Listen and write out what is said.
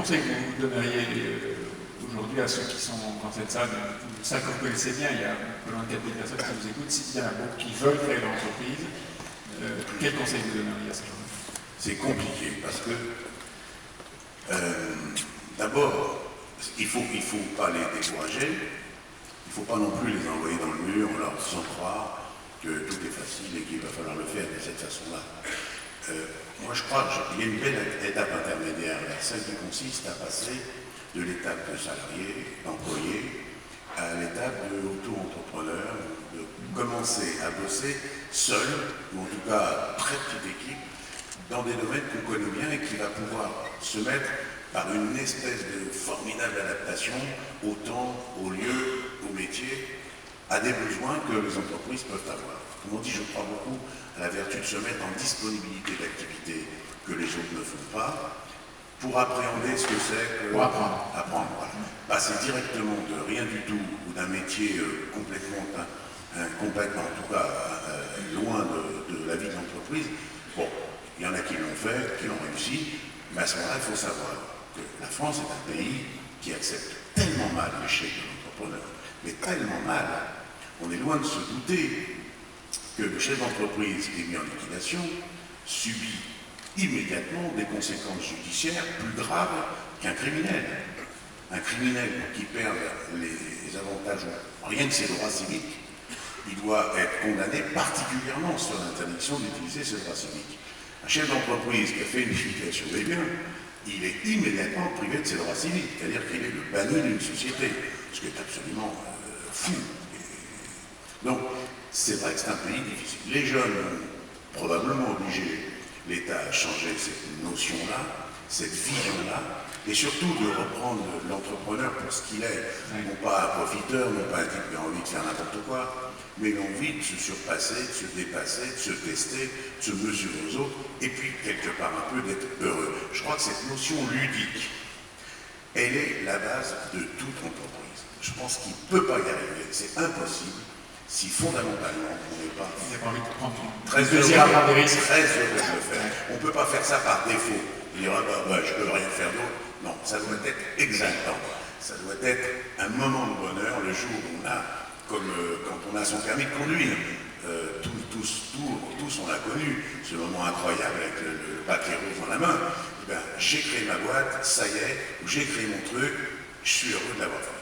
conseil que vous donneriez aujourd'hui à ceux qui sont dans cette salle? Une salle que vous connaissez bien, il y a peu loin de 4000 personnes qui vous écoutent. S'il y en a beaucoup qui veulent créer leur entreprise, quel conseil vous donneriez à ces gens? C'est compliqué parce que, d'abord, il faut pas les décourager, il ne faut pas non plus les envoyer dans le mur en leur faisant croire que tout est facile et qu'il va falloir le faire de cette façon-là. Moi, je crois qu'il y a une belle étape intermédiaire, celle qui consiste à passer de l'étape de salarié, d'employé, à l'étape de auto-entrepreneur, de commencer à bosser seul, ou en tout cas très petite équipe, dans des domaines qu'on connaît bien et qui va pouvoir se mettre par une espèce de formidable adaptation au temps, au lieu, au métier, à des besoins que les entreprises peuvent avoir. Comme on dit, je crois beaucoup à la vertu de se mettre en disponibilité d'activités que les autres ne font pas, pour appréhender ce que c'est que apprendre. Voilà. Passer directement de rien du tout ou d'un métier complètement, en tout cas, loin de la vie de l'entreprise. Bon, il y en a qui l'ont fait, qui l'ont réussi, mais à ce moment-là, il faut savoir que la France est un pays qui accepte tellement mal l'échec de l'entrepreneur, mais tellement mal. On est loin de se douter que le chef d'entreprise qui est mis en liquidation subit immédiatement des conséquences judiciaires plus graves qu'un criminel. Un criminel qui perd les avantages, rien que ses droits civiques, il doit être condamné particulièrement sur l'interdiction d'utiliser ses droits civiques. Un chef d'entreprise qui a fait une liquidation des biens, il est immédiatement privé de ses droits civiques, c'est-à-dire qu'il est le banni d'une société, ce qui est absolument fou. Donc, c'est vrai que c'est un pays difficile. Les jeunes ont probablement obligé l'État à changer cette notion-là, cette vision-là, et surtout de reprendre l'entrepreneur pour ce qu'il est. Non pas un profiteur, non pas un type qui a envie de faire n'importe quoi, mais l'envie de se surpasser, de se dépasser, de se tester, de se mesurer aux autres, et puis quelque part un peu d'être heureux. Je crois que cette notion ludique, elle est la base de toute entreprise. Je pense qu'il ne peut pas y arriver, c'est impossible, si fondamentalement on n'est pas très heureux de le faire. On ne peut pas faire ça par défaut. Dire je ne peux rien faire d'autre. Non, ça doit être exaltant. Ça doit être un moment de bonheur, le jour où on a, comme quand on a son permis de conduire. Tous on l'a connu, ce moment incroyable avec le papier rouge dans la main. Eh bien, j'ai créé ma boîte, ça y est, j'ai créé mon truc, je suis heureux de l'avoir fait.